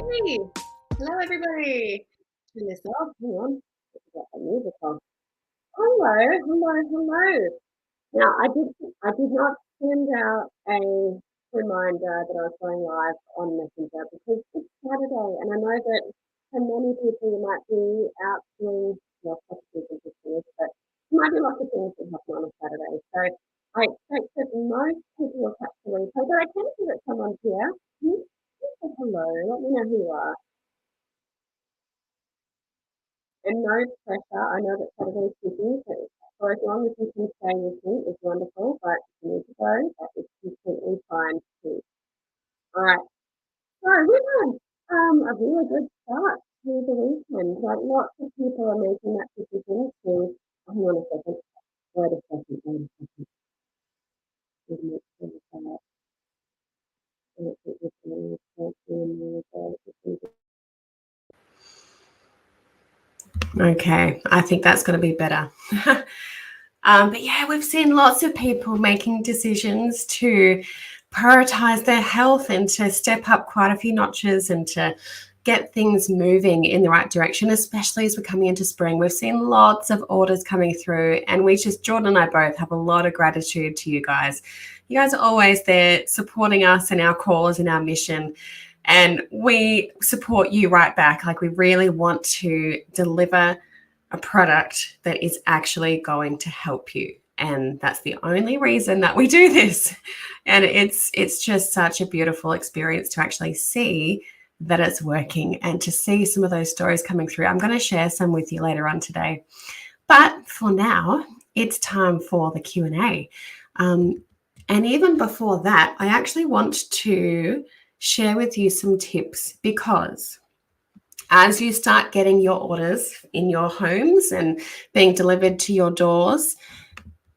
Hey, hello everybody. Turn this off. Hang on. Get the music on. Hello, hello. Now I did not send out a reminder that I was going live on Messenger because it's Saturday and I know that for many people you might be out doing well, possibly business things, but there might be lots of things that happen on a Saturday. So I expect that most people will catch the replay, but I can see that someone's here. Can you say hello? Let me know who you are. And no pressure. I know that Saturday's busy, so for as long as you can stay with me is wonderful, but if you need to go, that is completely fine too. All right. So we had a really good start to the weekend. Like lots of people are making that decision to hang on a second. Wait a second, wait a second. Let me make sure that Okay, I think that's going to be better. But yeah, we've seen lots of people making decisions to prioritize their health and to step up quite a few notches and to get things moving in the right direction, especially as we're coming into spring. We've seen lots of orders coming through, and Jordan and I both have a lot of gratitude to you guys. You guys are always there supporting us and our cause and our mission. And we support you right back. Like we really want to deliver a product that is actually going to help you. And that's the only reason that we do this. And it's just such a beautiful experience to actually see that it's working and to see some of those stories coming through. I'm going to share some with you later on today. But for now, it's time for the Q&A. And even before that, I actually want to share with you some tips because as you start getting your orders in your homes and being delivered to your doors,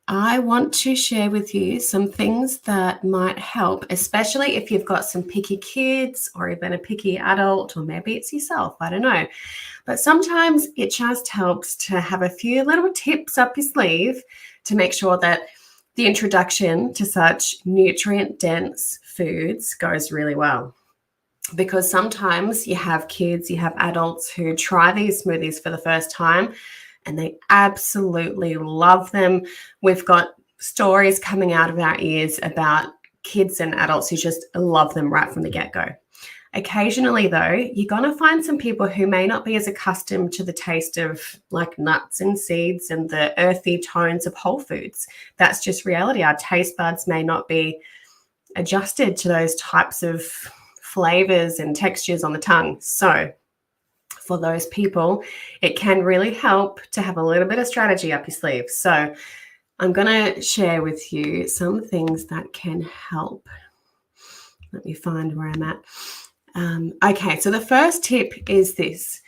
I want to share with you some things that might help, especially if you've got some picky kids or even a picky adult, or maybe it's yourself, I don't know. But sometimes it just helps to have a few little tips up your sleeve to make sure that the introduction to such nutrient-dense foods goes really well. Because sometimes you have kids, you have adults who try these smoothies for the first time and they absolutely love them. We've got stories coming out of our ears about kids and adults who just love them right from the get-go. Occasionally, though, you're going to find some people who may not be as accustomed to the taste of like nuts and seeds and the earthy tones of whole foods. That's just reality. Our taste buds may not be adjusted to those types of flavors and textures on the tongue. So for those people, it can really help to have a little bit of strategy up your sleeve. So I'm going to share with you some things that can help. Let me find where I'm at. Okay, so the first tip is this.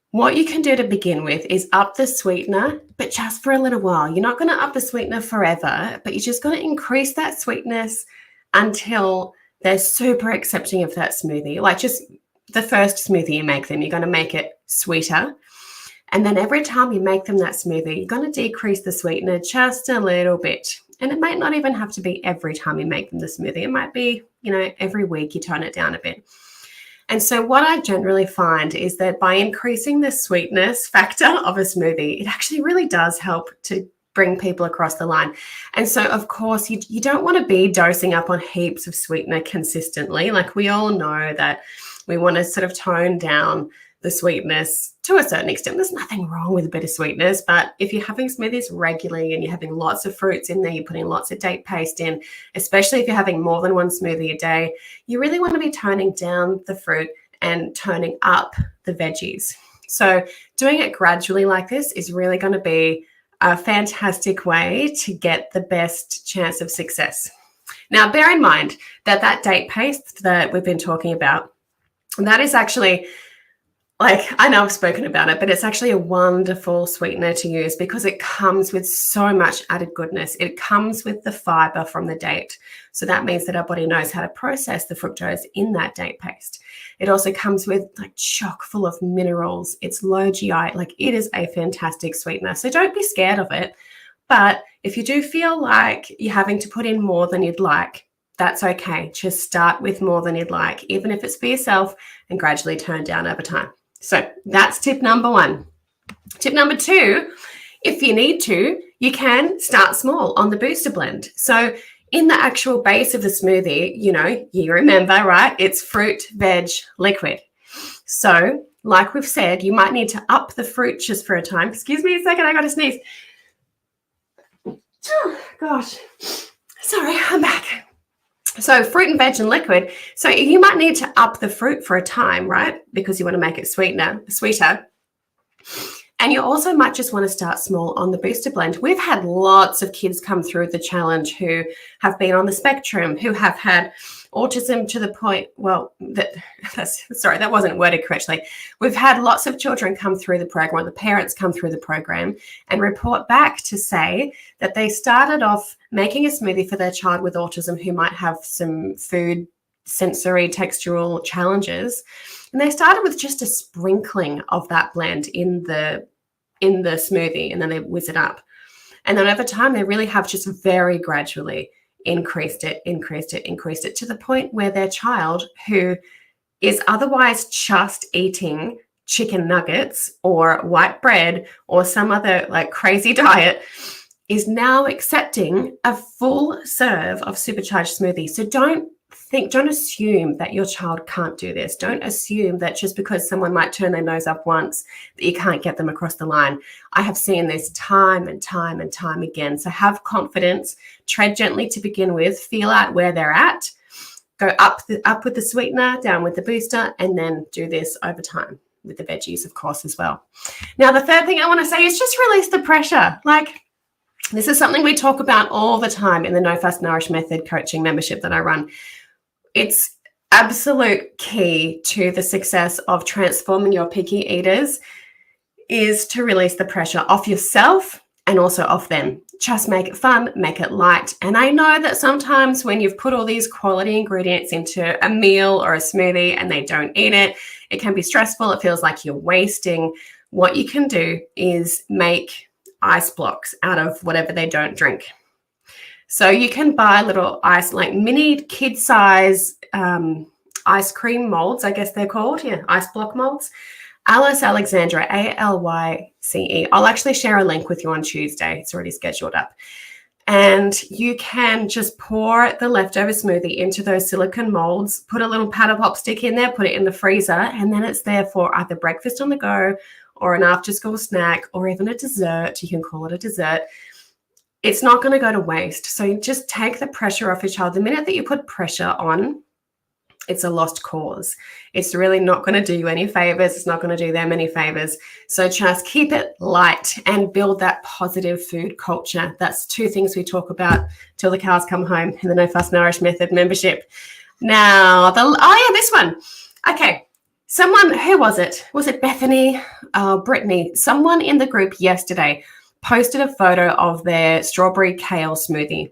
What you can do to begin with is up the sweetener, but just for a little while. You're not going to up the sweetener forever, but you're just going to increase that sweetness until they're super accepting of that smoothie. Like just the first smoothie you make them, you're going to make it sweeter. And then every time you make them that smoothie, you're going to decrease the sweetener just a little bit. And it might not even have to be every time you make them the smoothie. It might be, every week you tone it down a bit. And so what I generally find is that by increasing the sweetness factor of a smoothie, it actually really does help to bring people across the line. And so, of course, you don't want to be dosing up on heaps of sweetener consistently. Like we all know that we want to sort of tone down the sweetness to a certain extent. There's nothing wrong with a bit of sweetness, but if you're having smoothies regularly and you're having lots of fruits in there, you're putting lots of date paste in, especially if you're having more than one smoothie a day, you really want to be toning down the fruit and toning up the veggies. So doing it gradually like this is really going to be a fantastic way to get the best chance of success. Now, bear in mind that that date paste that we've been talking about, that is actually, like, I know I've spoken about it, but it's actually a wonderful sweetener to use because it comes with so much added goodness. It comes with the fiber from the date. So that means that our body knows how to process the fructose in that date paste. It also comes with like chock full of minerals. It's low GI, like it is a fantastic sweetener. So don't be scared of it. But if you do feel like you're having to put in more than you'd like, That's okay. Just start with more than you'd like, even if it's for yourself, and gradually turn down over time. So that's tip number 1. Tip number 2, if you need to, you can start small on the booster blend. So in the actual base of the smoothie, you remember, right? It's fruit, veg, liquid. So like we've said, you might need to up the fruit just for a time. Excuse me a second, I got to sneeze. Oh, gosh. Sorry, I'm back. So fruit and veg and liquid. So you might need to up the fruit for a time, right? Because you want to make it sweeter. And you also might just want to start small on the booster blend. We've had lots of kids come through the challenge who have been on the spectrum, who have had autism to the point, that wasn't worded correctly. We've had lots of children come through the program, or the parents come through the program and report back to say that they started off making a smoothie for their child with autism who might have some food, sensory, textural challenges. And they started with just a sprinkling of that blend in the smoothie, and then they whiz it up. And then over time, they really have just very gradually increased it to the point where their child, who is otherwise just eating chicken nuggets or white bread or some other like crazy diet, is now accepting a full serve of supercharged smoothie. So don't assume that your child can't do this. Don't assume that just because someone might turn their nose up once that you can't get them across the line. I have seen this time and time and time again. So have confidence, tread gently to begin with, feel out where they're at, go up with the sweetener, down with the booster, and then do this over time with the veggies, of course, as well. Now, the third thing I want to say is just release the pressure. Like, this is something we talk about all the time in the No Fuss Nourish Method coaching membership that I run. It's absolute key to the success of transforming your picky eaters is to release the pressure off yourself and also off them. Just make it fun, make it light. And I know that sometimes when you've put all these quality ingredients into a meal or a smoothie and they don't eat it, it can be stressful. It feels like you're wasting. What you can do is make ice blocks out of whatever they don't drink. So you can buy little ice, like mini kid size ice cream molds, I guess they're called. Yeah, ice block molds. Alice Alexandra, ALYCE. I'll actually share a link with you on Tuesday. It's already scheduled up. And you can just pour the leftover smoothie into those silicone molds, put a little paddle pop stick in there, put it in the freezer, and then it's there for either breakfast on the go or an after school snack or even a dessert. You can call it a dessert. It's not going to go to waste. So you just take the pressure off your child. The minute that you put pressure on, it's a lost cause. It's really not going to do you any favors. It's not going to do them any favors. So just keep it light and build that positive food culture. That's 2 things we talk about till the cows come home in the No Fuss Nourish Method membership. Now, this one. Okay. Someone, who was it? Was it Bethany? Brittany. Someone in the group yesterday posted a photo of their strawberry kale smoothie.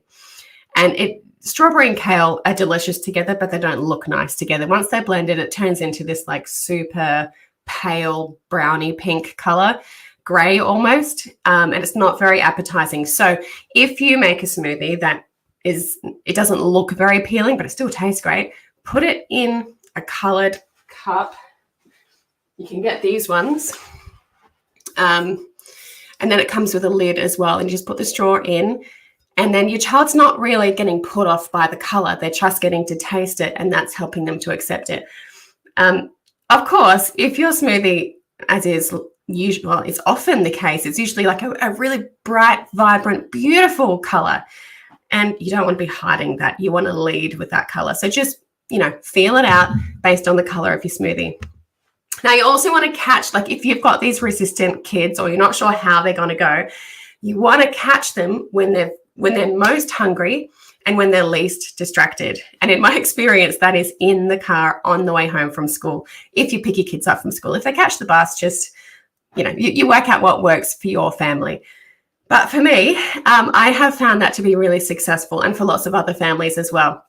And strawberry and kale are delicious together, but they don't look nice together. Once they're blended, it turns into this like super pale brownie pink color, gray almost, and it's not very appetizing. So if you make a smoothie it doesn't look very appealing, but it still tastes great, put it in a colored cup. You can get these ones. And then it comes with a lid as well. And you just put the straw in. And then your child's not really getting put off by the color. They're just getting to taste it. And that's helping them to accept it. Of course, if your smoothie, as is usually, well, it's often the case, it's usually like a really bright, vibrant, beautiful color. And you don't want to be hiding that. You want to lead with that color. So just, feel it out based on the color of your smoothie. Now, you also want to catch, like if you've got these resistant kids or you're not sure how they're going to go, you want to catch them when they're most hungry and when they're least distracted. And in my experience, that is in the car on the way home from school. If you pick your kids up from school, if they catch the bus, just, you work out what works for your family. But for me, I have found that to be really successful, and for lots of other families as well.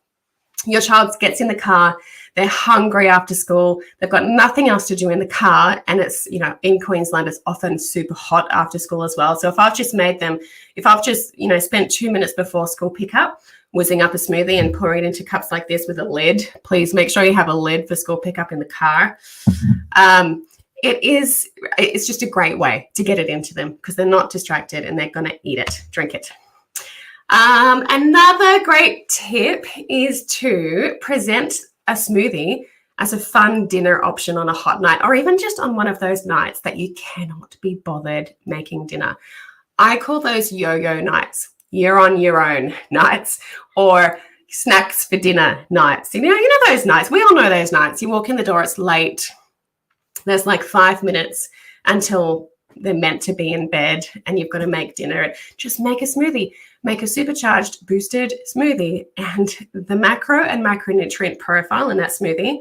Your child gets in the car, they're hungry after school, they've got nothing else to do in the car, and it's, in Queensland, it's often super hot after school as well. So if I've just spent 2 minutes before school pickup, whizzing up a smoothie and pouring it into cups like this with a lid. Please make sure you have a lid for school pickup in the car. It's just a great way to get it into them because they're not distracted and they're going to eat it, drink it. Another great tip is to present a smoothie as a fun dinner option on a hot night, or even just on one of those nights that you cannot be bothered making dinner. I call those yo-yo nights, you're on your own nights, or snacks for dinner nights. You know those nights. We all know those nights. You walk in the door, it's late. There's like 5 minutes until they're meant to be in bed and you've got to make dinner. Just make a smoothie. Make a supercharged, boosted smoothie. And the macro and macronutrient profile in that smoothie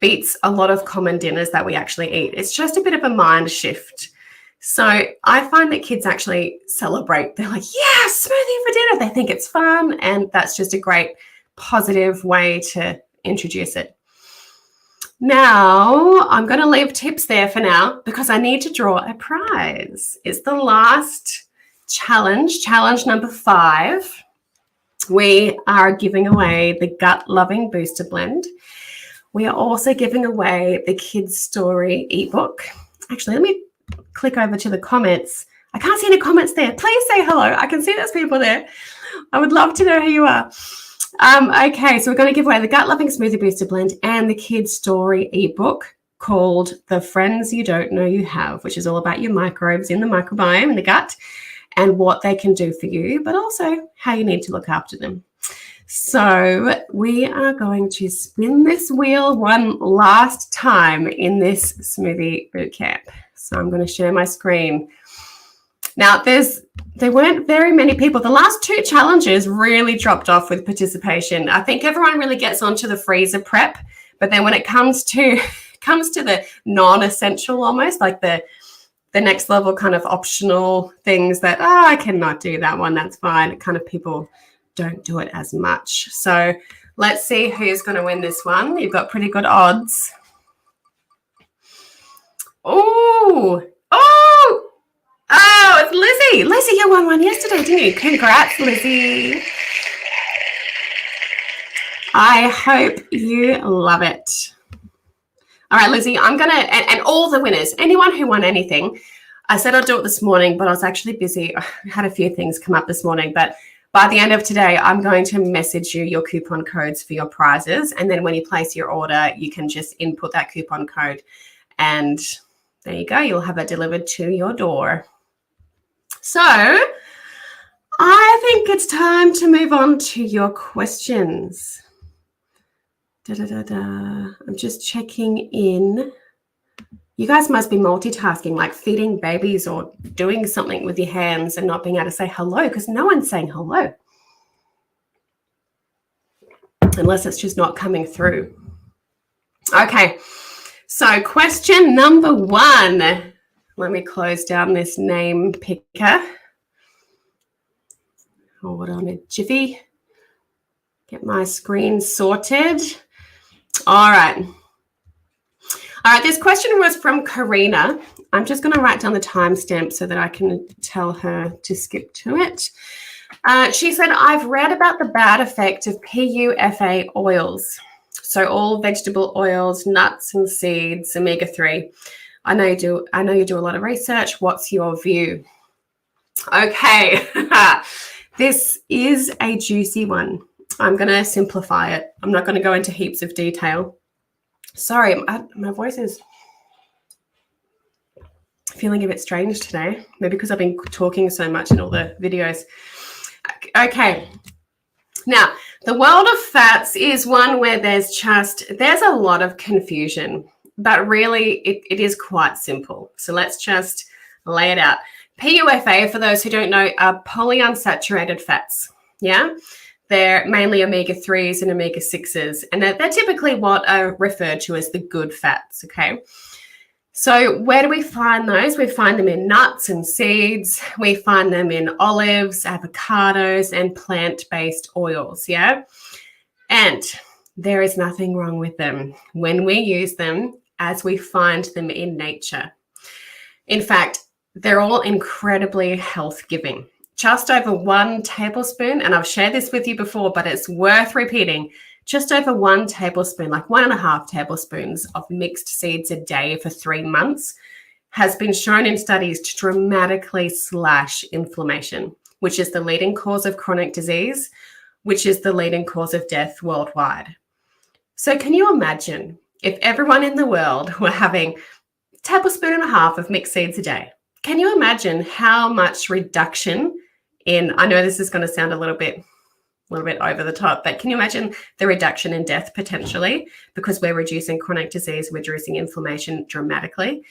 beats a lot of common dinners that we actually eat. It's just a bit of a mind shift. So I find that kids actually celebrate. They're like, yeah, smoothie for dinner. They think it's fun. And that's just a great positive way to introduce it. Now, I'm going to leave tips there for now because I need to draw a prize. It's the last challenge number 5. We are giving away the Gut Loving Booster Blend. We are also giving away the Kids Story ebook. Actually, let me click over to the comments. I can't see any comments there. Please say hello. I can see there's people there. I would love to know who you are. Okay, so we're going to give away the Gut Loving Smoothie Booster Blend and the Kids Story ebook called The Friends You Don't Know You Have, which is all about your microbes in the microbiome in the gut and what they can do for you, but also how you need to look after them. So we are going to spin this wheel one last time in this Smoothie Bootcamp. So I'm going to share my screen. Now, there weren't very many people. The last 2 challenges really dropped off with participation. I think everyone really gets onto the freezer prep, but then when it comes to the non-essential almost, like the next level kind of optional things that, I cannot do that one, that's fine. Kind of people don't do it as much. So let's see who's going to win this one. You've got pretty good odds. Oh, it's Lizzie. Lizzie, you won one yesterday, didn't you? Congrats, Lizzie. I hope you love it. All right, Lizzie, I'm going to, and all the winners, anyone who won anything, I said I'd do it this morning, but I was actually busy. I had a few things come up this morning, but by the end of today, I'm going to message you your coupon codes for your prizes. And then when you place your order, you can just input that coupon code. And there you go. You'll have it delivered to your door. So I think it's time to move on to your questions. I'm just checking in. You guys must be multitasking, like feeding babies or doing something with your hands and not being able to say hello because no one's saying hello. Unless it's just not coming through. Okay, so question number 1. Let me close down this name picker. Hold on a jiffy. Get my screen sorted. All right. All right, this question was from Karina. I'm just going to write down the timestamp so that I can tell her to skip to it. She said, I've read about the bad effect of PUFA oils. So all vegetable oils, nuts and seeds, omega-3. I know you do a lot of research. What's your view? Okay, this is a juicy one. I'm going to simplify it. I'm not going to go into heaps of detail. Sorry, my voice is feeling a bit strange today. Maybe because I've been talking so much in all the videos. Okay. Now, the world of fats is one where there's a lot of confusion, but really it is quite simple. So let's just lay it out. PUFA, for those who don't know, are polyunsaturated fats. Yeah. They're mainly omega-3s and omega-6s, and they're typically what are referred to as the good fats, okay? So where do we find those? We find them in nuts and seeds. We find them in olives, avocados, and plant-based oils, yeah? And there is nothing wrong with them when we use them as we find them in nature. In fact, they're all incredibly health-giving. just over 1 tablespoon, and I've shared this with you before, but it's worth repeating, just over 1 tablespoon, like 1.5 tablespoons of mixed seeds a day for 3 months has been shown in studies to dramatically slash inflammation, which is the leading cause of chronic disease, which is the leading cause of death worldwide. So can you imagine if everyone in the world were having 1.5 tablespoons of mixed seeds a day? Can you imagine how much reduction in, I know this is going to sound a little bit over the top, but can you imagine the reduction in death potentially because we're reducing chronic disease, we're reducing inflammation dramatically?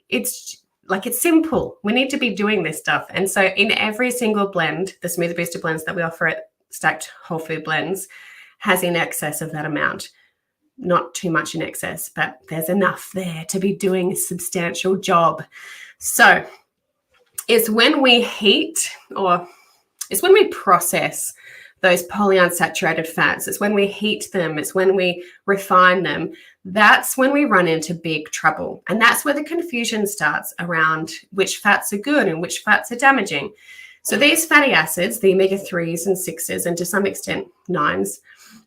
It's simple. We need to be doing this stuff. And so in every single blend, the Smoothie Booster blends that we offer at Stacked Whole Food Blends has in excess of that amount. Not too much in excess, but there's enough there to be doing a substantial job. So it's when we heat, or it's when we process those polyunsaturated fats, it's when we heat them, it's when we refine them, that's when we run into big trouble. And that's where the confusion starts around which fats are good and which fats are damaging. So these fatty acids, the omega-3s and 6s, and to some extent 9s,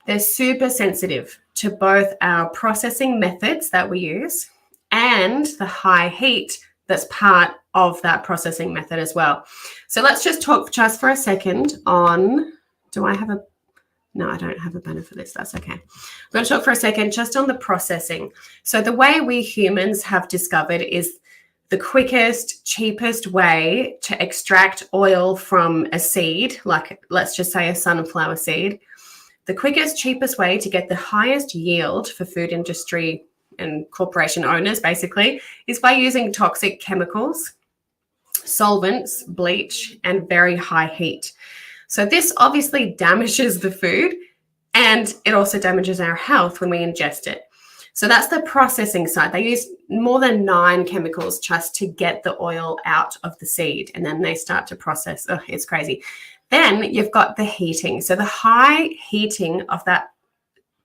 they're super sensitive to both our processing methods that we use and the high heat that's part of that processing method as well. So let's just talk just for a second on, no, I don't have a banner for this. That's okay. I'm going to talk for a second just on the processing. So the way we humans have discovered is the quickest, cheapest way to extract oil from a seed, like let's just say a sunflower seed. The quickest, cheapest way to get the highest yield for food industry and corporation owners basically is by using toxic chemicals, solvents, bleach, and very high heat. So this obviously damages the food and it also damages our health when we ingest it. So that's the processing side. They use more than 9 chemicals just to get the oil out of the seed, and then they start to process. Oh, it's crazy. Then you've got the heating. So the high heating of that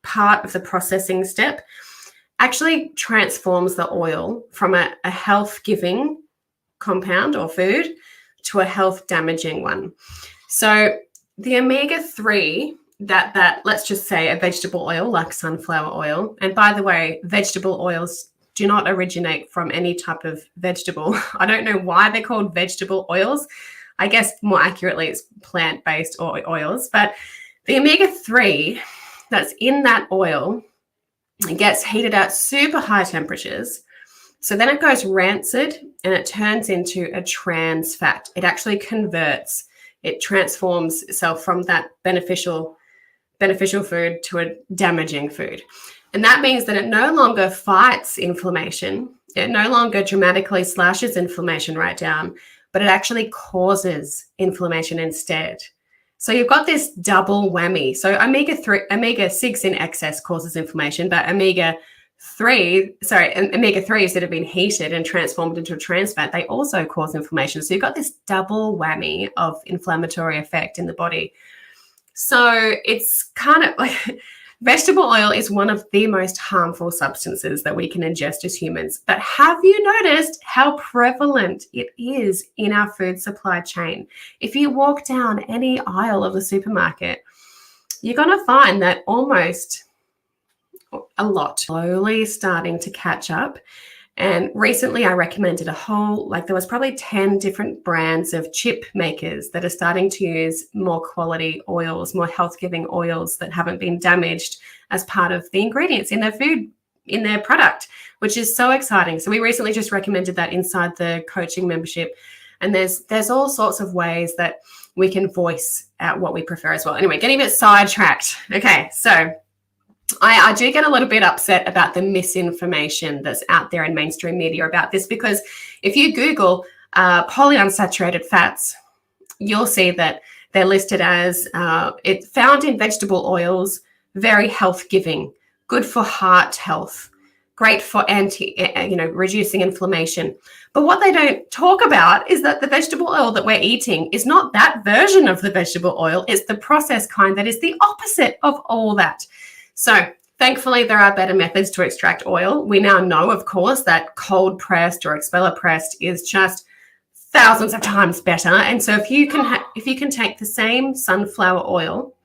part of the processing step actually transforms the oil from a health-giving compound or food to a health-damaging one. So the omega-3, that let's just say a vegetable oil like sunflower oil, and by the way, vegetable oils do not originate from any type of vegetable. I don't know why they're called vegetable oils. I guess more accurately it's plant-based oils, but the omega-3 that's in that oil, it gets heated at super high temperatures. So then it goes rancid and it turns into a trans fat. It actually converts, it transforms itself from that beneficial food to a damaging food. And that means that it no longer fights inflammation. It no longer dramatically slashes inflammation right down, but it actually causes inflammation instead. So you've got this double whammy. So omega-6 in excess causes inflammation, but omega-3s that have been heated and transformed into a trans fat, they also cause inflammation. So you've got this double whammy of inflammatory effect in the body. So it's kind of like vegetable oil is one of the most harmful substances that we can ingest as humans. But have you noticed how prevalent it is in our food supply chain? If you walk down any aisle of the supermarket, you're going to find that almost a lot slowly starting to catch up. And recently I recommended there was probably 10 different brands of chip makers that are starting to use more quality oils, more health-giving oils that haven't been damaged as part of the ingredients in their food, in their product, which is so exciting. So we recently just recommended that inside the coaching membership. And there's all sorts of ways that we can voice out what we prefer as well. Anyway, getting a bit sidetracked. Okay, so I do get a little bit upset about the misinformation that's out there in mainstream media about this, because if you Google polyunsaturated fats, you'll see that they're listed as it's found in vegetable oils, very health-giving, good for heart health, great for reducing inflammation. But what they don't talk about is that the vegetable oil that we're eating is not that version of the vegetable oil. It's the processed kind that is the opposite of all that. So thankfully, there are better methods to extract oil. We now know, of course, that cold pressed or expeller pressed is just thousands of times better. And so if you can take the same sunflower oil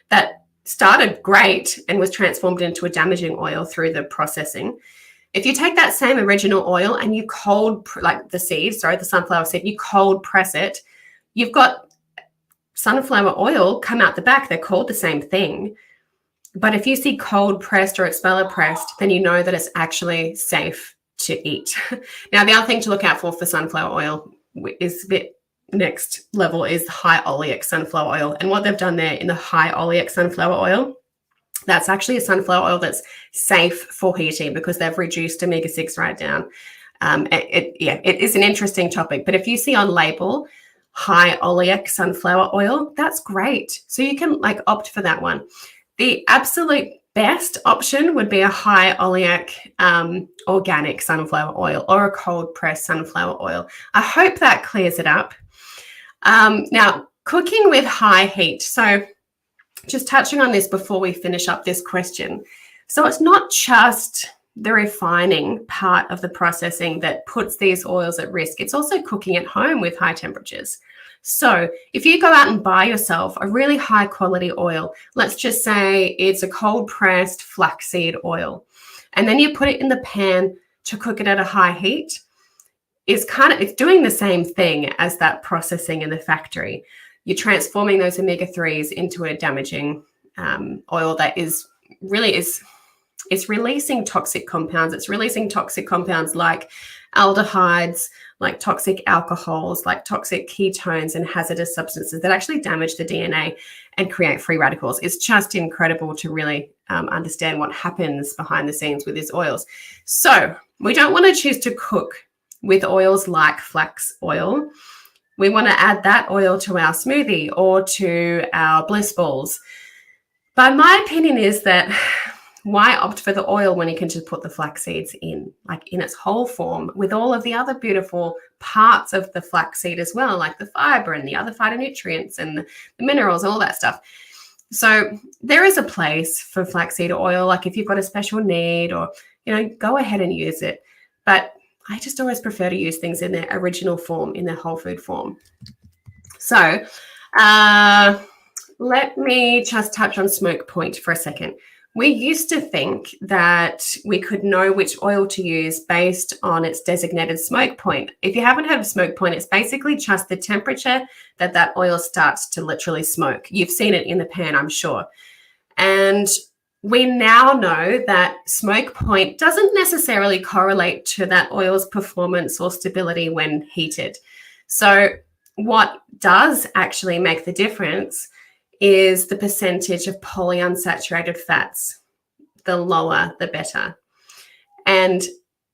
that started great and was transformed into a damaging oil through the processing, if you take that same original oil and you the sunflower seed, you cold press it, you've got sunflower oil come out the back. They're called the same thing. But if you see cold pressed or expeller pressed, then you know that it's actually safe to eat. Now, the other thing to look out for sunflower oil is next level is high oleic sunflower oil. And what they've done there in the high oleic sunflower oil, that's actually a sunflower oil that's safe for heating because they've reduced omega-6 right down. It is an interesting topic. But if you see on label high oleic sunflower oil, that's great. So you can opt for that one. The absolute best option would be a high oleic organic sunflower oil or a cold pressed sunflower oil. I hope that clears it up. Now, cooking with high heat. So just touching on this before we finish up this question. So it's not just the refining part of the processing that puts these oils at risk. It's also cooking at home with high temperatures. So if you go out and buy yourself a really high quality oil, let's just say it's a cold pressed flaxseed oil, and then you put it in the pan to cook it at a high heat, it's doing the same thing as that processing in the factory. You're transforming those omega-3s into a damaging oil that is releasing toxic compounds. It's releasing toxic compounds like aldehydes, like toxic alcohols, like toxic ketones and hazardous substances that actually damage the DNA and create free radicals. It's just incredible to really understand what happens behind the scenes with these oils. So we don't want to choose to cook with oils like flax oil. We want to add that oil to our smoothie or to our bliss balls. But my opinion is that why opt for the oil when you can just put the flax seeds in its whole form with all of the other beautiful parts of the flaxseed as well, like the fiber and the other phytonutrients and the minerals, all that stuff. So there is a place for flaxseed oil, like if you've got a special need or, go ahead and use it. But I just always prefer to use things in their original form, in their whole food form. So let me just touch on smoke point for a second. We used to think that we could know which oil to use based on its designated smoke point. If you haven't heard of smoke point, it's basically just the temperature that oil starts to literally smoke. You've seen it in the pan, I'm sure. And we now know that smoke point doesn't necessarily correlate to that oil's performance or stability when heated. So what does actually make the difference is the percentage of polyunsaturated fats. The lower, the better. And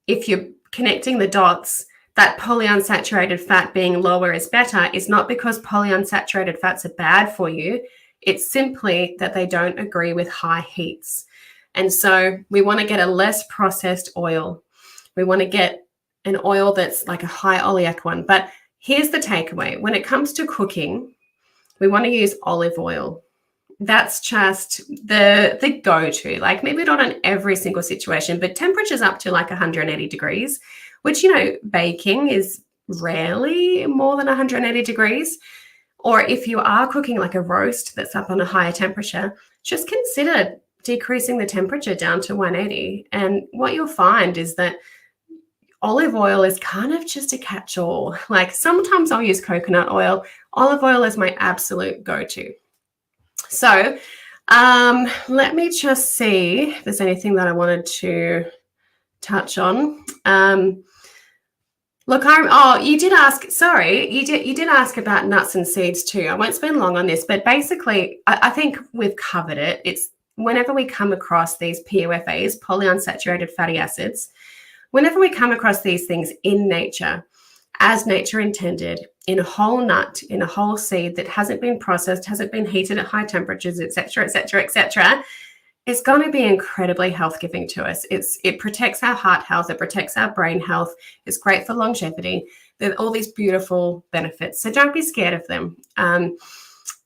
if you're connecting the dots, that polyunsaturated fat being lower is better is not because polyunsaturated fats are bad for you. It's simply that they don't agree with high heats. And so we want to get a less processed oil. We want to get an oil that's like a high oleic one. But here's the takeaway. When it comes to cooking, we want to use olive oil. That's just the go-to, maybe not in every single situation, but temperatures up to 180 degrees, which, baking is rarely more than 180 degrees. Or if you are cooking a roast that's up on a higher temperature, just consider decreasing the temperature down to 180. And what you'll find is that olive oil is kind of just a catch-all. Sometimes I'll use coconut oil. Olive oil is my absolute go-to. So let me just see if there's anything that I wanted to touch on. You did ask about nuts and seeds too. I won't spend long on this, but basically I think we've covered it. It's whenever we come across these POFAs, polyunsaturated fatty acids, whenever we come across these things in nature, as nature intended, in a whole nut, in a whole seed that hasn't been processed, hasn't been heated at high temperatures, et cetera, it's going to be incredibly health-giving to us. It protects our heart health. It protects our brain health. It's great for longevity. There are all these beautiful benefits. So don't be scared of them.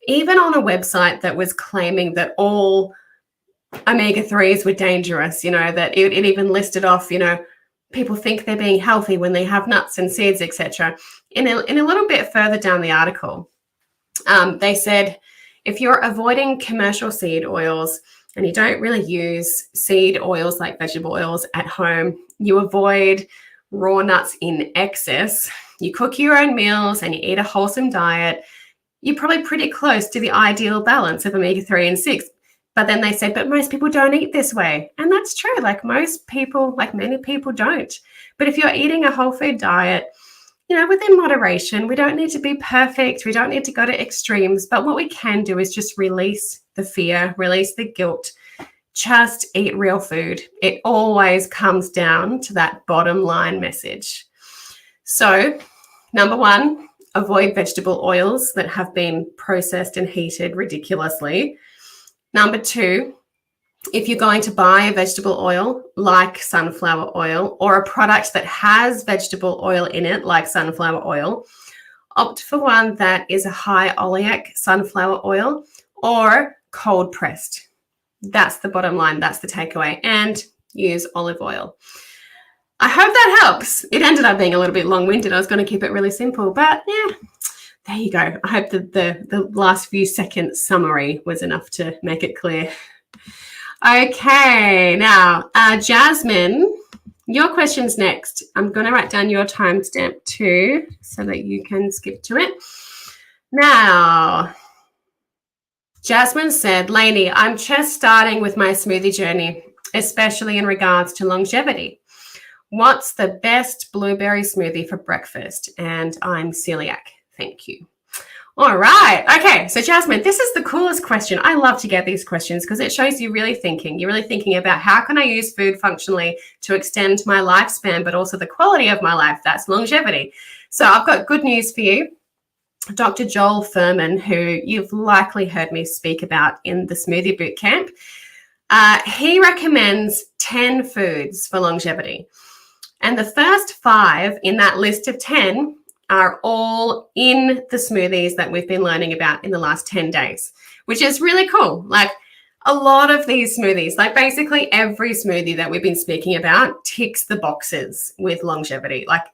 Even on a website that was claiming that all omega-3s were dangerous, that it even listed off, people think they're being healthy when they have nuts and seeds, etc. In a little bit further down the article, they said if you're avoiding commercial seed oils and you don't really use seed oils like vegetable oils at home, you avoid raw nuts in excess, you cook your own meals and you eat a wholesome diet, you're probably pretty close to the ideal balance of omega-3 and 6. But then they said, but most people don't eat this way. And that's true. Like most people, like many people don't. But if you're eating a whole food diet, within moderation, we don't need to be perfect. We don't need to go to extremes. But what we can do is just release the fear, release the guilt, just eat real food. It always comes down to that bottom line message. So, number one, avoid vegetable oils that have been processed and heated ridiculously. Number two, if you're going to buy a vegetable oil like sunflower oil or a product that has vegetable oil in it like sunflower oil, opt for one that is a high oleic sunflower oil or cold pressed. That's the bottom line. That's the takeaway. And use olive oil. I hope that helps. It ended up being a little bit long-winded. I was going to keep it really simple, but yeah, there you go. I hope that the last few seconds summary was enough to make it clear. Okay, now, Jasmine, your question's next. I'm going to write down your timestamp too so that you can skip to it. Now, Jasmine said, Lainey, I'm just starting with my smoothie journey, especially in regards to longevity. What's the best blueberry smoothie for breakfast? And I'm celiac. Thank you. All right. Okay. So Jasmine, this is the coolest question. I love to get these questions because it shows you really thinking. You're really thinking about how can I use food functionally to extend my lifespan, but also the quality of my life. That's longevity. So I've got good news for you. Dr. Joel Fuhrman, who you've likely heard me speak about in the Smoothie Bootcamp, he recommends 10 foods for longevity. And the first 5 in that list of 10 are all in the smoothies that we've been learning about in the last 10 days, which is really cool. Like a lot of these smoothies, like basically every smoothie that we've been speaking about ticks the boxes with longevity. Like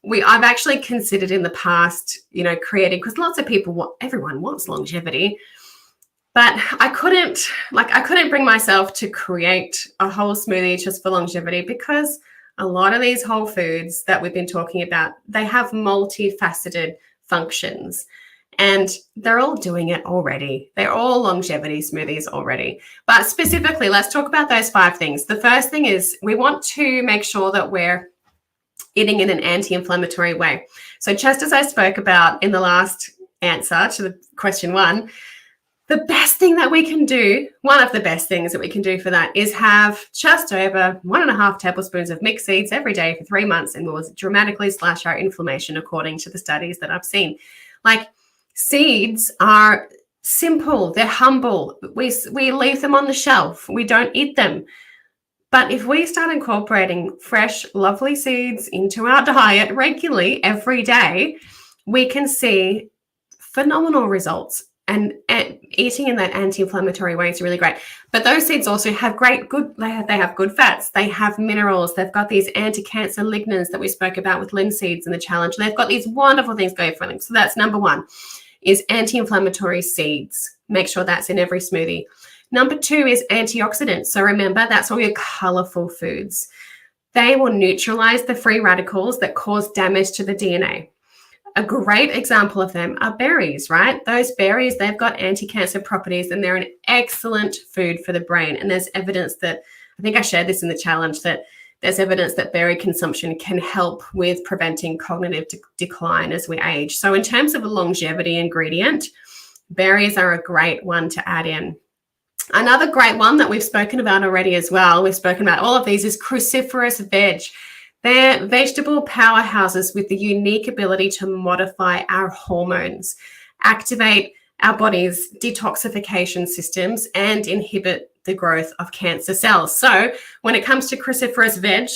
I've actually considered in the past, creating, because lots of people everyone wants longevity, but I couldn't bring myself to create a whole smoothie just for longevity because a lot of these whole foods that we've been talking about, they have multifaceted functions and they're all doing it already. They're all longevity smoothies already. But specifically, let's talk about those 5 things. The first thing is we want to make sure that we're eating in an anti-inflammatory way. So just as I spoke about in the last answer to the question 1, the best thing that we can do, one of the best things that we can do for that is have just over 1.5 tablespoons of mixed seeds every day for 3 months, and we'll dramatically slash our inflammation according to the studies that I've seen. Like seeds are simple, they're humble. We leave them on the shelf. We don't eat them. But if we start incorporating fresh, lovely seeds into our diet regularly every day, we can see phenomenal results. And eating in that anti-inflammatory way is really great. But those seeds also have they have good fats. They have minerals. They've got these anti-cancer lignans that we spoke about with linseeds in the challenge. They've got these wonderful things going for them. So that's number 1, is anti-inflammatory seeds. Make sure that's in every smoothie. Number 2 is antioxidants. So remember, that's all your colorful foods. They will neutralize the free radicals that cause damage to the DNA. A great example of them are berries, right? Those berries, they've got anti-cancer properties and they're an excellent food for the brain. And there's evidence that, I think I shared this in the challenge, that there's evidence that berry consumption can help with preventing cognitive decline as we age. So in terms of a longevity ingredient, berries are a great one to add in. Another great one that we've spoken about already as well, we've spoken about all of these, is cruciferous veg. They're vegetable powerhouses with the unique ability to modify our hormones, activate our body's detoxification systems, and inhibit the growth of cancer cells. So when it comes to cruciferous veg,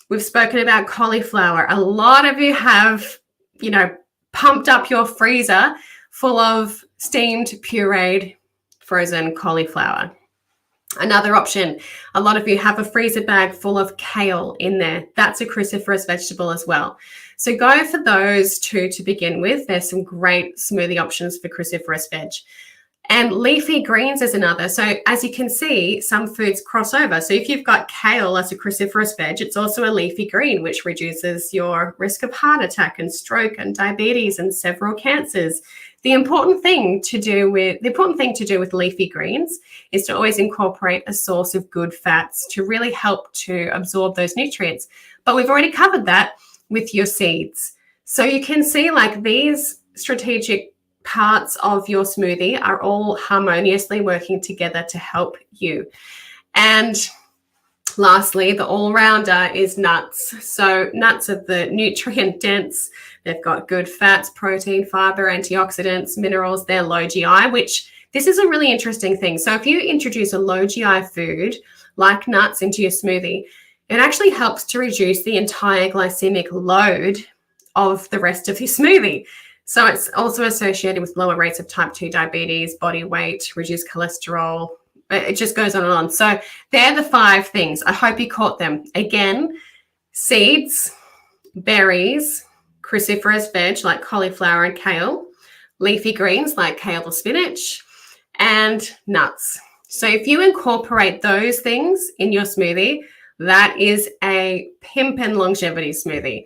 we've spoken about cauliflower. A lot of you have, pumped up your freezer full of steamed, pureed, frozen cauliflower. Another option, a lot of you have a freezer bag full of kale in there. That's a cruciferous vegetable as well. So go for those two to begin with. There's some great smoothie options for cruciferous veg. And leafy greens is another. So as you can see, some foods cross over. So if you've got kale as a cruciferous veg, it's also a leafy green, which reduces your risk of heart attack and stroke and diabetes and several cancers. The important thing to do with leafy greens is to always incorporate a source of good fats to really help to absorb those nutrients. But we've already covered that with your seeds. So you can see like these strategic parts of your smoothie are all harmoniously working together to help you. And lastly, the all-rounder is nuts. So nuts are the nutrient dense. They've got good fats, protein, fiber, antioxidants, minerals. They're low GI, which this is a really interesting thing. So if you introduce a low GI food like nuts into your smoothie, it actually helps to reduce the entire glycemic load of the rest of your smoothie. So it's also associated with lower rates of type 2 diabetes, body weight, reduced cholesterol. It just goes on and on. So they're the 5 things. I hope you caught them. Again, seeds, berries, cruciferous veg like cauliflower and kale, leafy greens like kale or spinach, and nuts. So if you incorporate those things in your smoothie, that is a pimpin' longevity smoothie.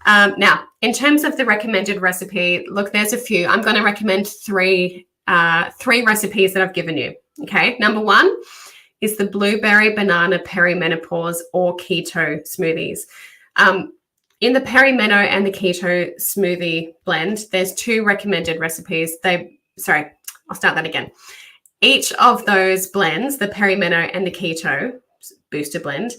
Now, in terms of the recommended recipe, look, there's a few. I'm going to recommend three recipes that I've given you. Okay, number 1 is the blueberry banana perimenopause or keto smoothies. In the perimeno and the keto smoothie blend, there's 2 recommended recipes. I'll start that again. Each of those blends, the perimeno and the keto booster blend,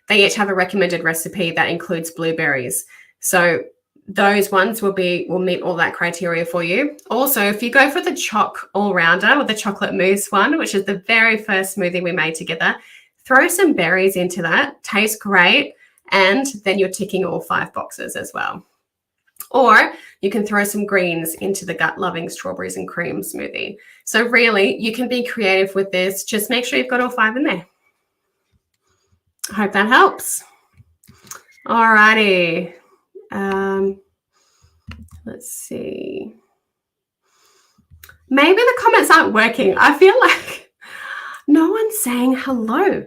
they each have a recommended recipe that includes blueberries. So those ones will meet all that criteria for you. Also, if you go for the choc all-rounder or the chocolate mousse one, which is the very first smoothie we made together, throw some berries into that. Tastes great. And then you're ticking all 5 boxes as well. Or you can throw some greens into the gut-loving strawberries and cream smoothie. So really, you can be creative with this. Just make sure you've got all 5 in there. I hope that helps. All righty. Let's see. Maybe the comments aren't working. I feel like no one's saying hello.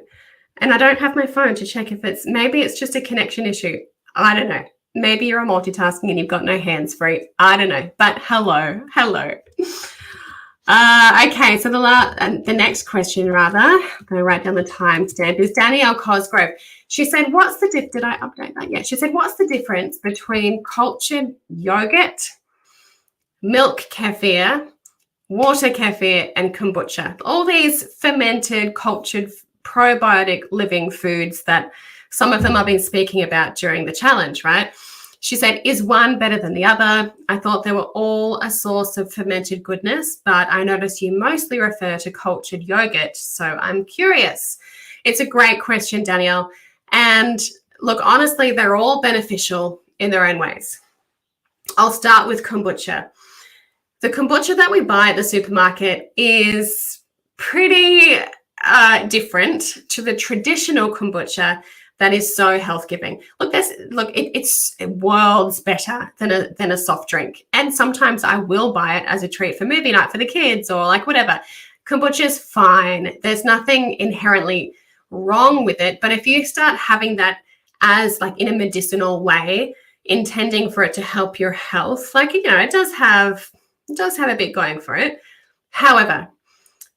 And I don't have my phone to check if maybe it's just a connection issue. I don't know. Maybe you're multitasking and you've got no hands free. I don't know. But hello. Okay, so the next question, rather, I'm going to write down the timestamp, is Danielle Cosgrove. She said, did I update that yet? She said, what's the difference between cultured yogurt, milk kefir, water kefir, and kombucha? All these fermented, cultured, probiotic living foods that some of them I've been speaking about during the challenge, right? She said, is one better than the other? I thought they were all a source of fermented goodness, but I noticed you mostly refer to cultured yogurt, so I'm curious. It's a great question, Danielle. And look, honestly, they're all beneficial in their own ways. I'll start with kombucha. The kombucha that we buy at the supermarket is pretty different to the traditional kombucha that is so health giving. It's worlds better than a soft drink. And sometimes I will buy it as a treat for movie night for the kids or like whatever. Kombucha is fine. There's nothing inherently wrong with it. But if you start having that as like in a medicinal way, intending for it to help your health, it does have a bit going for it. However,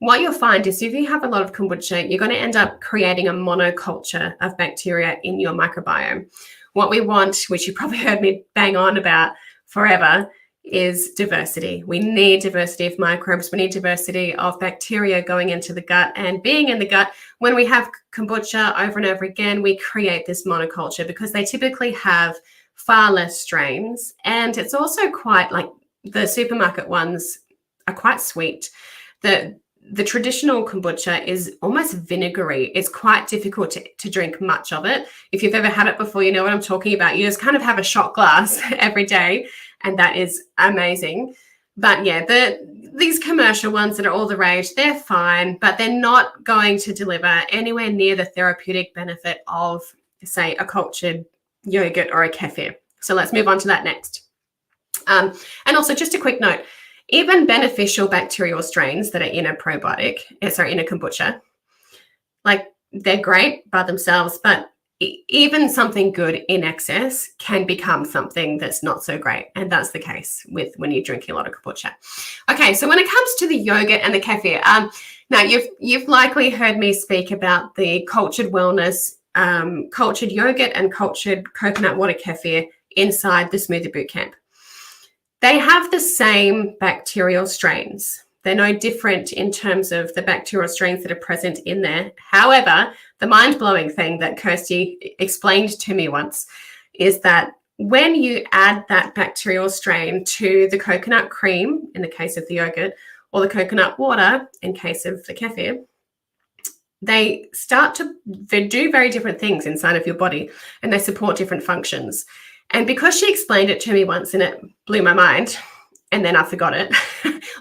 what you'll find is if you have a lot of kombucha, you're going to end up creating a monoculture of bacteria in your microbiome. What we want, which you probably heard me bang on about forever, is diversity. We need diversity of microbes. We need diversity of bacteria going into the gut and being in the gut. When we have kombucha over and over again, we create this monoculture because they typically have far less strains. And it's also quite like the supermarket ones are quite sweet. The traditional kombucha is almost vinegary. It's quite difficult to drink much of it. If you've ever had it before, you know what I'm talking about. You just kind of have a shot glass every day, and that is amazing. But yeah, the these commercial ones that are all the rage, they're fine, but they're not going to deliver anywhere near the therapeutic benefit of, say, a cultured yogurt or a kefir. So let's move on to that next. And also, just a quick note, even beneficial bacterial strains that are in a probiotic, in a kombucha, like they're great by themselves, but even something good in excess can become something that's not so great. And that's the case with when you're drinking a lot of kombucha. Okay, so when it comes to the yogurt and the kefir, now you've likely heard me speak about the cultured wellness, cultured yogurt and cultured coconut water kefir inside the Smoothie Bootcamp. They have the same bacterial strains. They're no different in terms of the bacterial strains that are present in there. However, the mind-blowing thing that Kirsty explained to me once is that when you add that bacterial strain to the coconut cream, in the case of the yogurt, or the coconut water, in case of the kefir, they do very different things inside of your body, and they support different functions. And because she explained it to me once and it blew my mind, and then I forgot it,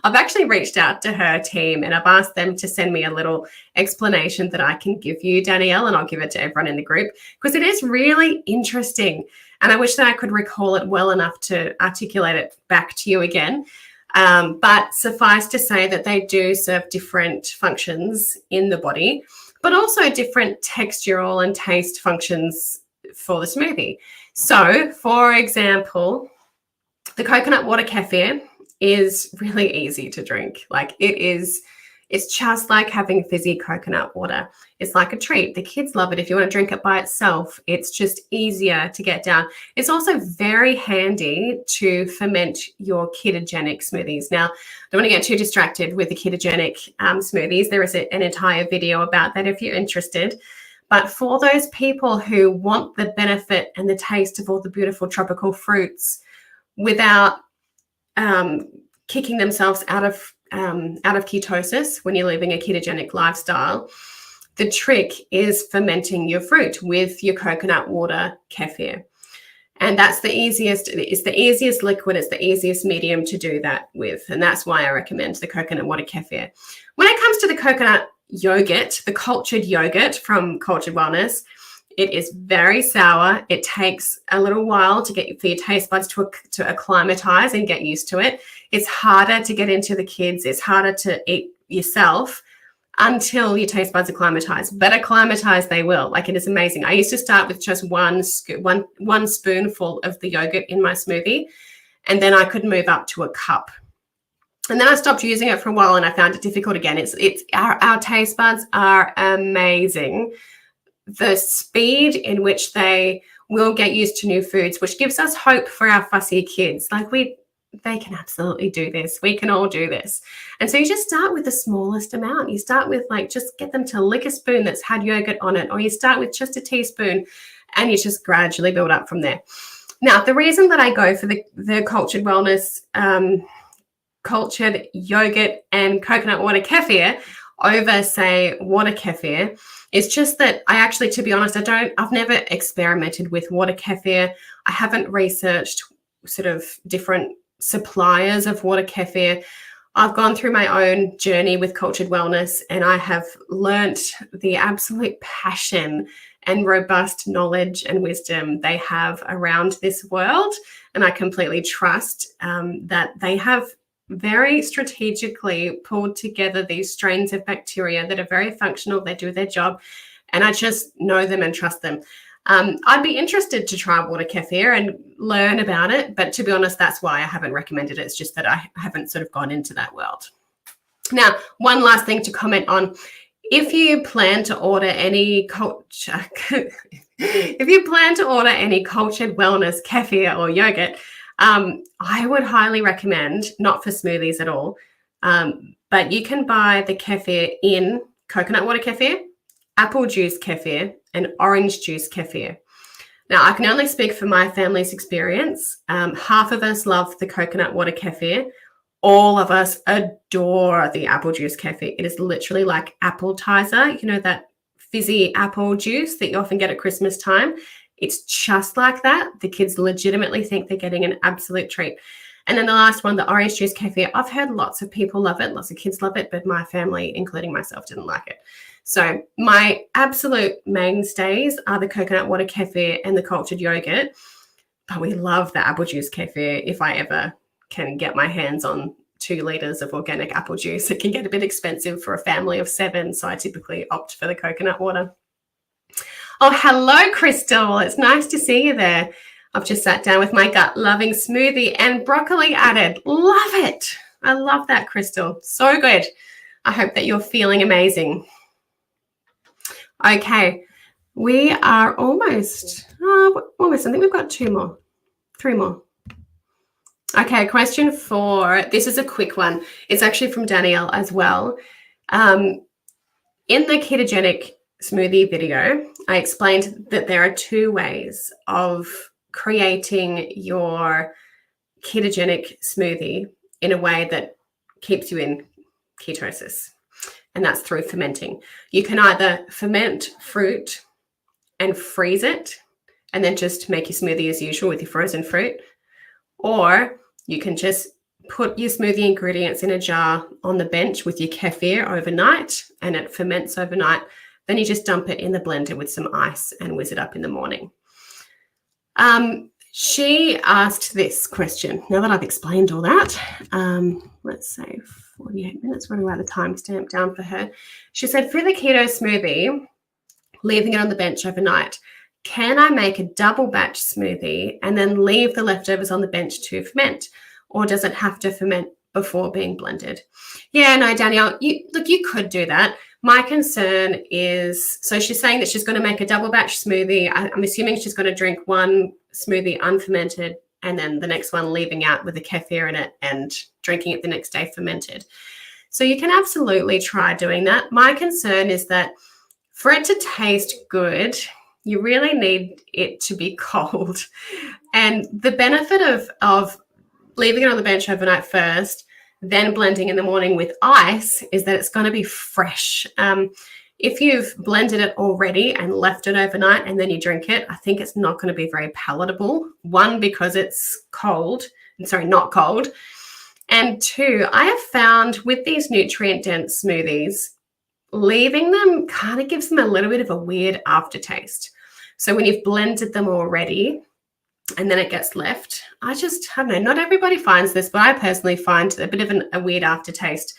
I've actually reached out to her team and I've asked them to send me a little explanation that I can give you, Danielle, and I'll give it to everyone in the group because it is really interesting. And I wish that I could recall it well enough to articulate it back to you again. But suffice to say that they do serve different functions in the body, but also different textural and taste functions for the smoothie. So, for example, the coconut water kefir is really easy to drink. Like it's just like having fizzy coconut water. It's like a treat. The kids love it. If you want to drink it by itself, it's just easier to get down. It's also very handy to ferment your ketogenic smoothies. Now, don't want to get too distracted with the ketogenic smoothies. There is an entire video about that if you're interested. But for those people who want the benefit and the taste of all the beautiful tropical fruits without kicking themselves out of ketosis when you're living a ketogenic lifestyle, the trick is fermenting your fruit with your coconut water kefir. And that's the easiest, it's the easiest liquid, it's the easiest medium to do that with. And that's why I recommend the coconut water kefir. When it comes to the coconut yogurt, the cultured yogurt from Cultured Wellness, it is very sour. It takes a little while for your taste buds to acclimatize and get used to it. It's harder to get into the kids. It's harder to eat yourself until your taste buds acclimatize. But acclimatize they will. Like, it is amazing. I used to start with just one spoonful of the yogurt in my smoothie, and then I could move up to a cup. And then I stopped using it for a while and I found it difficult again. Our taste buds are amazing. The speed in which they will get used to new foods, which gives us hope for our fussy kids. Like, they can absolutely do this. We can all do this. And so you just start with the smallest amount. You start with just get them to lick a spoon that's had yogurt on it, or you start with just a teaspoon and you just gradually build up from there. Now, the reason that I go for the Cultured Wellness, cultured yogurt and coconut water kefir over, say, water kefir, it's just that I actually, to be honest, I've never experimented with water kefir. I haven't researched sort of different suppliers of water kefir. I've gone through my own journey with Cultured Wellness, and I have learnt the absolute passion and robust knowledge and wisdom they have around this world. And I completely trust that they have very strategically pulled together these strains of bacteria that are very functional. They do their job, and I just know them and trust them. I'd be interested to try water kefir and learn about it, but to be honest, that's why I haven't recommended it. It's just that I haven't sort of gone into that world. Now, one last thing to comment on. If you plan to order any cultured wellness kefir or yogurt, I would highly recommend, not for smoothies at all, but you can buy the kefir in coconut water kefir, apple juice kefir, and orange juice kefir. Now, I can only speak for my family's experience. Half of us love the coconut water kefir. All of us adore the apple juice kefir. It is literally like appetizer, that fizzy apple juice that you often get at Christmas time. It's just like that. The kids legitimately think they're getting an absolute treat. And then the last one, the orange juice kefir. I've heard lots of people love it. Lots of kids love it, but my family, including myself, didn't like it. So my absolute mainstays are the coconut water kefir and the cultured yogurt. But we love the apple juice kefir. If I ever can get my hands on 2 liters of organic apple juice, it can get a bit expensive for a family of 7. So I typically opt for the coconut water. Oh, hello, Crystal. It's nice to see you there. I've just sat down with my gut-loving smoothie and broccoli added. Love it. I love that, Crystal. So good. I hope that you're feeling amazing. Okay, we are almost. I think we've got 3 more. Okay, question 4. This is a quick one. It's actually from Danielle as well. In the ketogenic smoothie video, I explained that there are 2 ways of creating your ketogenic smoothie in a way that keeps you in ketosis, and that's through fermenting. You can either ferment fruit and freeze it and then just make your smoothie as usual with your frozen fruit, or you can just put your smoothie ingredients in a jar on the bench with your kefir overnight and it ferments overnight. Then you just dump it in the blender with some ice and whiz it up in the morning. She asked this question. Now that I've explained all that, let's say 48 minutes. What do I have the timestamp down for her? She said, for the keto smoothie, leaving it on the bench overnight, can I make a double batch smoothie and then leave the leftovers on the bench to ferment? Or does it have to ferment before being blended? Yeah, no, Danielle, you could do that. My concern is, so she's saying that she's going to make a double batch smoothie. I'm assuming she's going to drink one smoothie unfermented and then the next one leaving out with the kefir in it and drinking it the next day fermented. So you can absolutely try doing that. My concern is that for it to taste good, you really need it to be cold. And the benefit of leaving it on the bench overnight first, then blending in the morning with ice is that it's going to be fresh. If you've blended it already and left it overnight and then you drink it, I think it's not going to be very palatable. 1, because it's not cold. And 2, I have found with these nutrient-dense smoothies, leaving them kind of gives them a little bit of a weird aftertaste. So when you've blended them already and then it gets left, I don't know, not everybody finds this, but I personally find a bit of a weird aftertaste.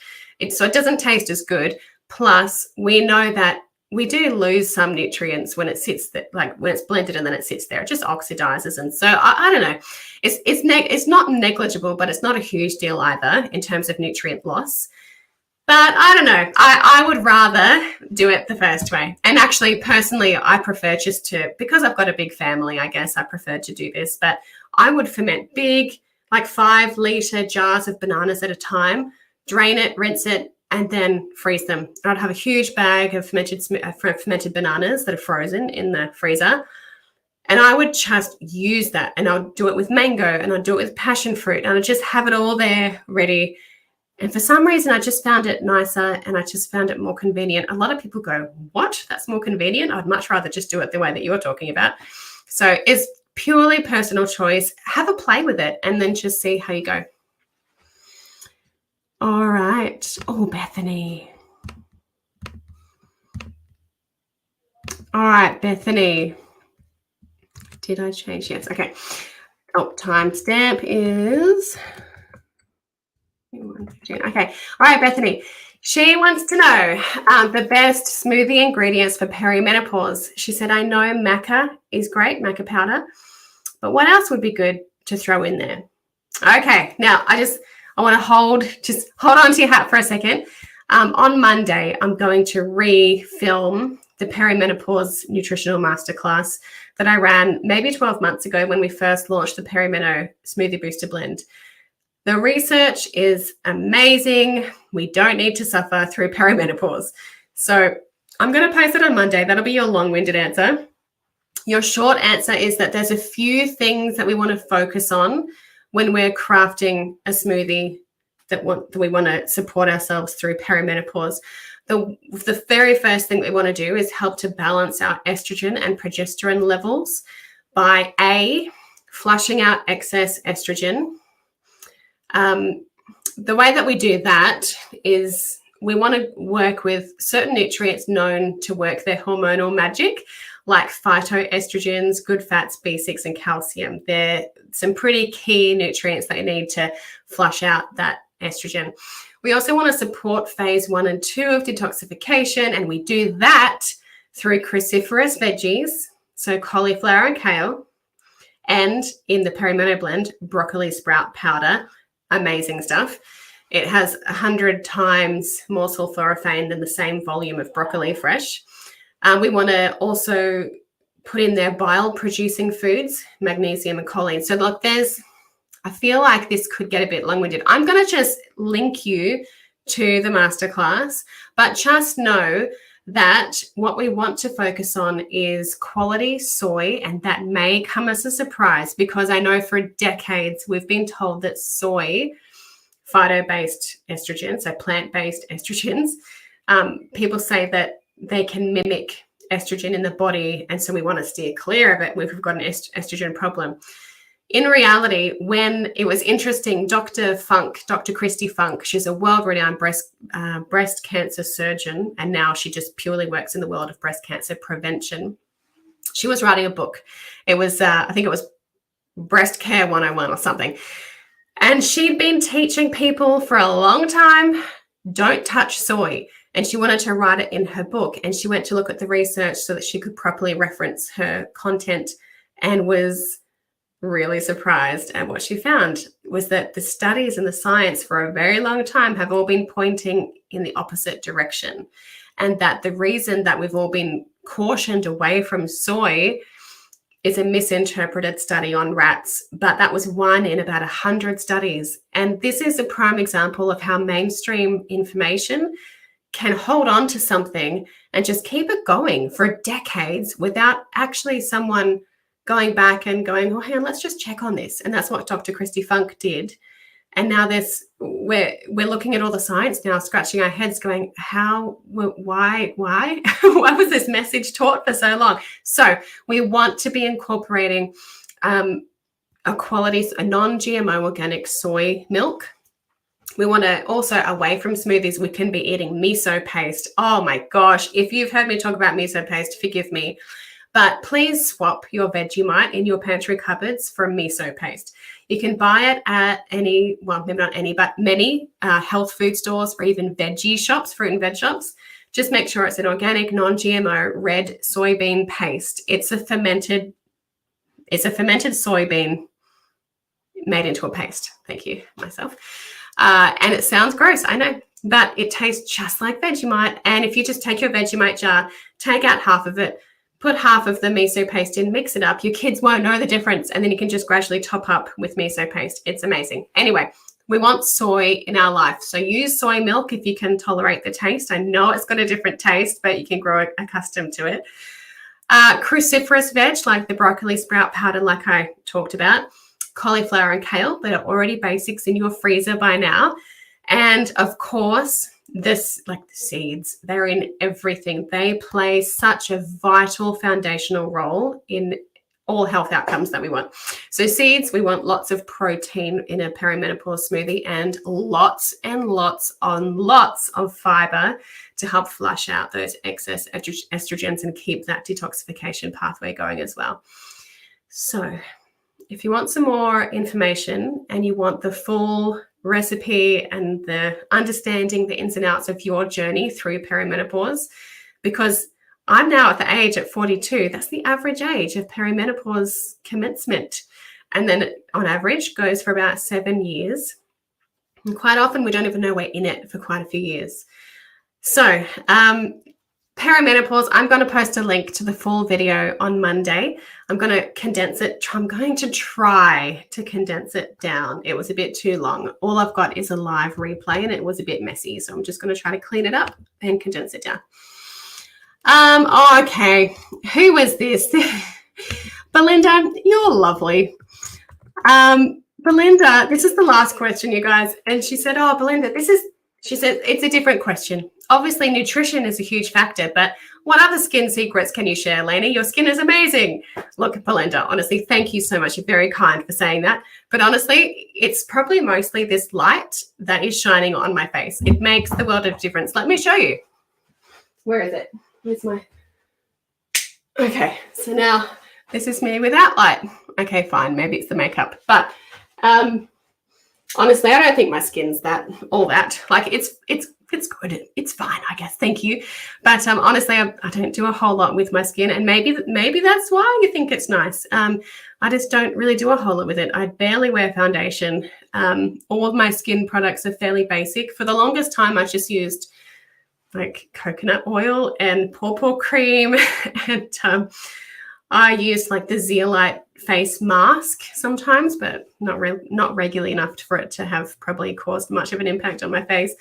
So it doesn't taste as good. Plus, we know that we do lose some nutrients when it sits there, like when it's blended and then it sits there. It just oxidizes. And so I don't know. It's not negligible, but it's not a huge deal either in terms of nutrient loss. But I don't know. I would rather do it the first way. And actually, personally, I prefer because I've got a big family, I guess I prefer to do this. But I would ferment big, like 5-liter jars of bananas at a time, drain it, rinse it, and then freeze them. And I'd have a huge bag of fermented bananas that are frozen in the freezer. And I would just use that. And I'll do it with mango and I'll do it with passion fruit. And I'll just have it all there ready. And for some reason, I just found it nicer and I just found it more convenient. A lot of people go, what? That's more convenient? I'd much rather just do it the way that you're talking about. So it's purely personal choice. Have a play with it and then just see how you go. All right. Oh, Bethany. All right, Bethany. Did I change? Yes. Okay. Oh, timestamp is 1:15. Okay. All right, Bethany. She wants to know the best smoothie ingredients for perimenopause. She said, I know maca is great, maca powder, but what else would be good to throw in there? Okay. Now, I want to hold on to your hat for a second. On Monday, I'm going to re-film the perimenopause nutritional masterclass that I ran maybe 12 months ago when we first launched the Perimeno Smoothie Booster Blend. The research is amazing. We don't need to suffer through perimenopause. So I'm going to post it on Monday. That'll be your long-winded answer. Your short answer is that there's a few things that we want to focus on when we're crafting a smoothie that we want to support ourselves through perimenopause. The very first thing we want to do is help to balance our estrogen and progesterone levels by A, flushing out excess estrogen, The way that we do that is we want to work with certain nutrients known to work their hormonal magic, like phytoestrogens, good fats, B6, and calcium. They're some pretty key nutrients that you need to flush out that estrogen. We also want to support phase 1 and 2 of detoxification, and we do that through cruciferous veggies, so cauliflower and kale, and in the Perimeno blend, broccoli sprout powder. Amazing stuff. It has 100 times more sulforaphane than the same volume of broccoli fresh. We want to also put in their bile-producing foods, magnesium and choline. So look, I feel like this could get a bit long-winded. I'm going to just link you to the masterclass, but just know that what we want to focus on is quality soy, and that may come as a surprise because I know for decades we've been told that soy, phyto-based estrogens, so plant-based estrogens, people say that they can mimic estrogen in the body, and so we want to steer clear of it if we've got an estrogen problem. In reality, when it was interesting, Dr. Christy Funk, she's a world-renowned breast cancer surgeon, and now she just purely works in the world of breast cancer prevention. She was writing a book. It was, I think it was Breast Care 101 or something. And she'd been teaching people for a long time, don't touch soy. And she wanted to write it in her book. And she went to look at the research so that she could properly reference her content, and was really surprised at what she found was that the studies and the science for a very long time have all been pointing in the opposite direction. And that the reason that we've all been cautioned away from soy is a misinterpreted study on rats, but that was one in about 100 studies. And this is a prime example of how mainstream information can hold on to something and just keep it going for decades without actually someone going back and going, oh, hey, let's just check on this. And that's what Dr. Christy Funk did. And now we're looking at all the science now, scratching our heads going, why why was this message taught for so long? So we want to be incorporating a non-GMO organic soy milk. We want to also, away from smoothies, we can be eating miso paste. Oh my gosh, if you've heard me talk about miso paste, forgive me. But please swap your Vegemite in your pantry cupboards for miso paste. You can buy it at maybe not any, but many health food stores or even veggie shops, fruit and veg shops. Just make sure it's an organic, non-GMO red soybean paste. It's a fermented soybean made into a paste. Thank you, myself. And it sounds gross, I know, but it tastes just like Vegemite. And if you just take your Vegemite jar, take out half of it, put half of the miso paste in, mix it up. Your kids won't know the difference. And then you can just gradually top up with miso paste. It's amazing. Anyway, we want soy in our life. So use soy milk if you can tolerate the taste. I know it's got a different taste, but you can grow accustomed to it. Cruciferous veg, like the broccoli sprout powder, like I talked about, cauliflower and kale, that are already basics in your freezer by now. And of course, like the seeds, they're in everything. They play such a vital foundational role in all health outcomes that we want. So seeds, we want lots of protein in a perimenopause smoothie, and lots of fiber to help flush out those excess estrogens and keep that detoxification pathway going as well. So if you want some more information and you want the full recipe and the understanding the ins and outs of your journey through perimenopause, because I'm now at the age at 42, that's the average age of perimenopause commencement. And then it, on average, goes for about 7 years. And quite often we don't even know we're in it for quite a few years. So perimenopause, I'm going to post a link to the full video on Monday. I'm going to condense it. I'm going to try to condense it down. It was a bit too long. All I've got is a live replay and it was a bit messy. So I'm just going to try to clean it up and condense it down. Okay. Who was this? Belinda, you're lovely. Belinda, this is the last question, you guys. And she said, oh, Belinda, this is She said, it's a different question. Obviously, nutrition is a huge factor, but what other skin secrets can you share, Lainey? Your skin is amazing. Look, Belinda, honestly, thank you so much. You're very kind for saying that. But honestly, it's probably mostly this light that is shining on my face. It makes the world of difference. Let me show you. Where is it? Where's my... Okay, so now this is me without light. Okay, fine. Maybe it's the makeup. But honestly, I don't think my skin's all that. Like, it's good. It's fine, I guess. Thank you. But honestly, I don't do a whole lot with my skin, and maybe that's why you think it's nice. I just don't really do a whole lot with it. I barely wear foundation. All of my skin products are fairly basic. For the longest time, I just used like coconut oil and pawpaw cream, and I use like the Zeolite face mask sometimes, but not regularly enough for it to have probably caused much of an impact on my face.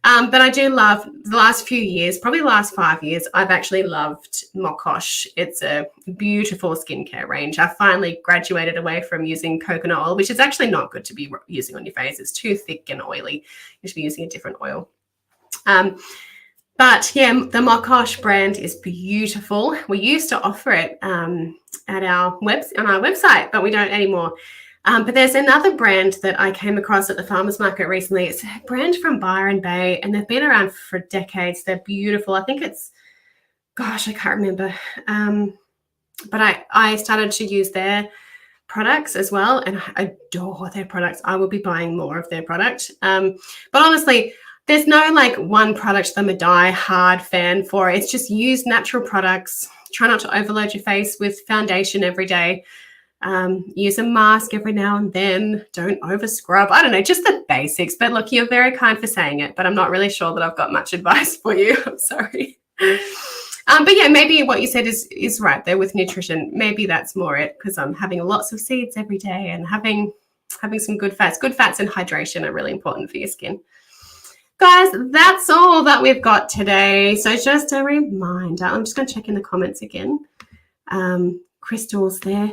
But I do love the last few years, probably the last 5 years, I've actually loved Mokosh. It's a beautiful skincare range. I finally graduated away from using coconut oil, which is actually not good to be using on your face. It's too thick and oily. You should be using a different oil. But yeah, the Mokosh brand is beautiful. We used to offer it on our website, but we don't anymore. But there's another brand that I came across at the farmers market recently. It's a brand from Byron Bay, and they've been around for decades. They're beautiful. I think it's, gosh, I can't remember. But I started to use their products as well, and I adore their products. I will be buying more of their product. But honestly, there's no like one product that I'm a die-hard fan for. It's just use natural products. Try not to overload your face with foundation every day. Use a mask every now and then. Don't over scrub. I don't know, just the basics. But look, you're very kind for saying it, but I'm not really sure that I've got much advice for you. I'm sorry. But yeah, maybe what you said is right there with nutrition. Maybe that's more it, because I'm having lots of seeds every day and having some good fats. Good fats and hydration are really important for your skin. Guys, that's all that we've got today. So just a reminder, I'm just going to check in the comments again. Crystal's there.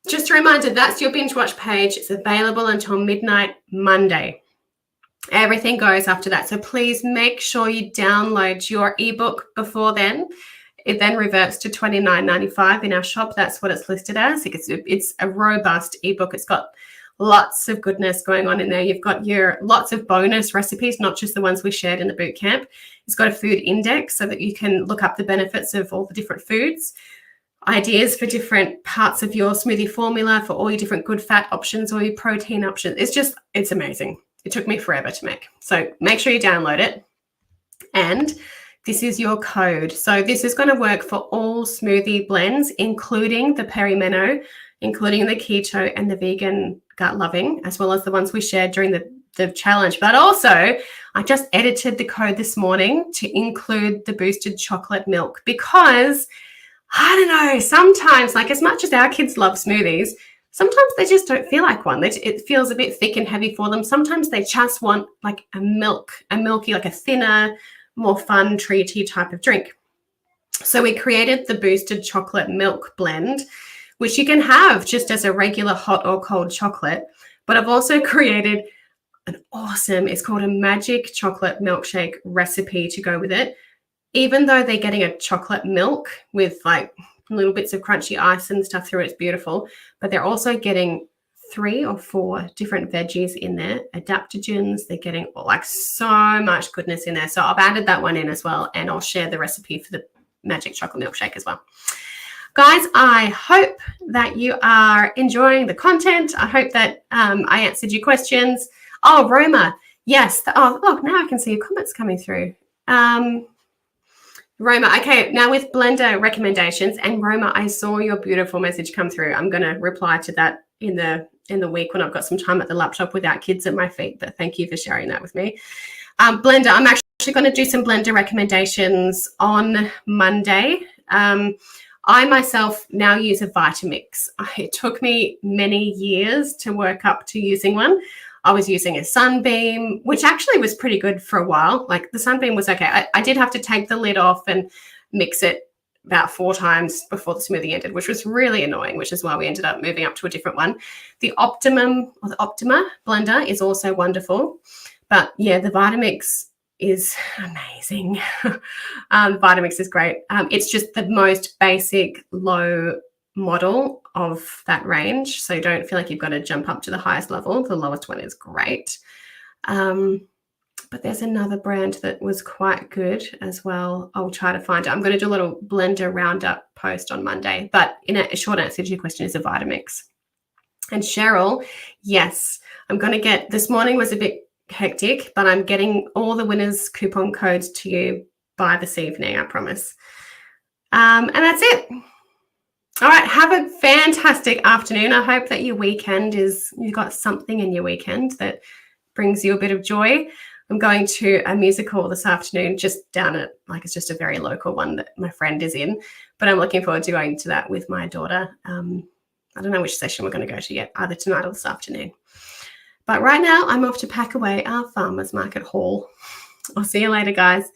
Just a reminder, that's your binge watch page. It's available until midnight Monday. Everything goes after that. So please make sure you download your ebook before then. It then reverts to $29.95 in our shop. That's what it's listed as. It's a robust ebook. It's got lots of goodness going on in there. You've got your lots of bonus recipes, not just the ones we shared in the boot camp. It's got a food index so that you can look up the benefits of all the different foods, ideas for different parts of your smoothie formula, for all your different good fat options or your protein options. It's amazing. It took me forever to make. So make sure you download it. And this is your code. So this is going to work for all smoothie blends, including the perimeno, including the keto and the vegan gut loving, as well as the ones we shared during the challenge. But also, I just edited the code this morning to include the boosted chocolate milk, because I don't know, sometimes, like as much as our kids love smoothies, sometimes they just don't feel like one. It feels a bit thick and heavy for them. Sometimes they just want like a milky, like a thinner, more fun, treaty type of drink. So we created the boosted chocolate milk blend, which you can have just as a regular hot or cold chocolate. But I've also created it's called a magic chocolate milkshake recipe to go with it. Even though they're getting a chocolate milk with like little bits of crunchy ice and stuff through it, it's beautiful. But they're also getting 3 or 4 different veggies in there, adaptogens. They're getting like so much goodness in there. So I've added that one in as well, and I'll share the recipe for the magic chocolate milkshake as well. Guys, I hope that you are enjoying the content. I hope that I answered your questions. Oh, Roma, yes. Look, now I can see your comments coming through. Roma, okay, now with blender recommendations, and Roma, I saw your beautiful message come through. I'm going to reply to that in the week when I've got some time at the laptop without kids at my feet, but thank you for sharing that with me. Blender, I'm actually going to do some blender recommendations on Monday. I myself now use a Vitamix. It took me many years to work up to using one. I was using a Sunbeam, which actually was pretty good for a while. Like the Sunbeam was okay. I did have to take the lid off and mix it about 4 times before the smoothie ended, which was really annoying, which is why we ended up moving up to a different one. The Optima blender is also wonderful. But yeah, the Vitamix is amazing. Vitamix is great. It's just the most basic low model of that range. So you don't feel like you've got to jump up to the highest level. The lowest one is great. But there's another brand that was quite good as well. I'll try to find it. I'm going to do a little blender roundup post on Monday. But in a short answer to your question is a Vitamix. And Cheryl, yes, I'm going to get, this morning was a bit hectic, but I'm getting all the winners' coupon codes to you by this evening, I promise. And that's it. All right, have a fantastic afternoon. I hope that your weekend you've got something in your weekend that brings you a bit of joy. I'm going to a musical this afternoon, just down at, like, it's just a very local one that my friend is in, but I'm looking forward to going to that with my daughter. I don't know which session we're going to go to yet, either tonight or this afternoon. But right now, I'm off to pack away our farmers market haul. I'll see you later, guys.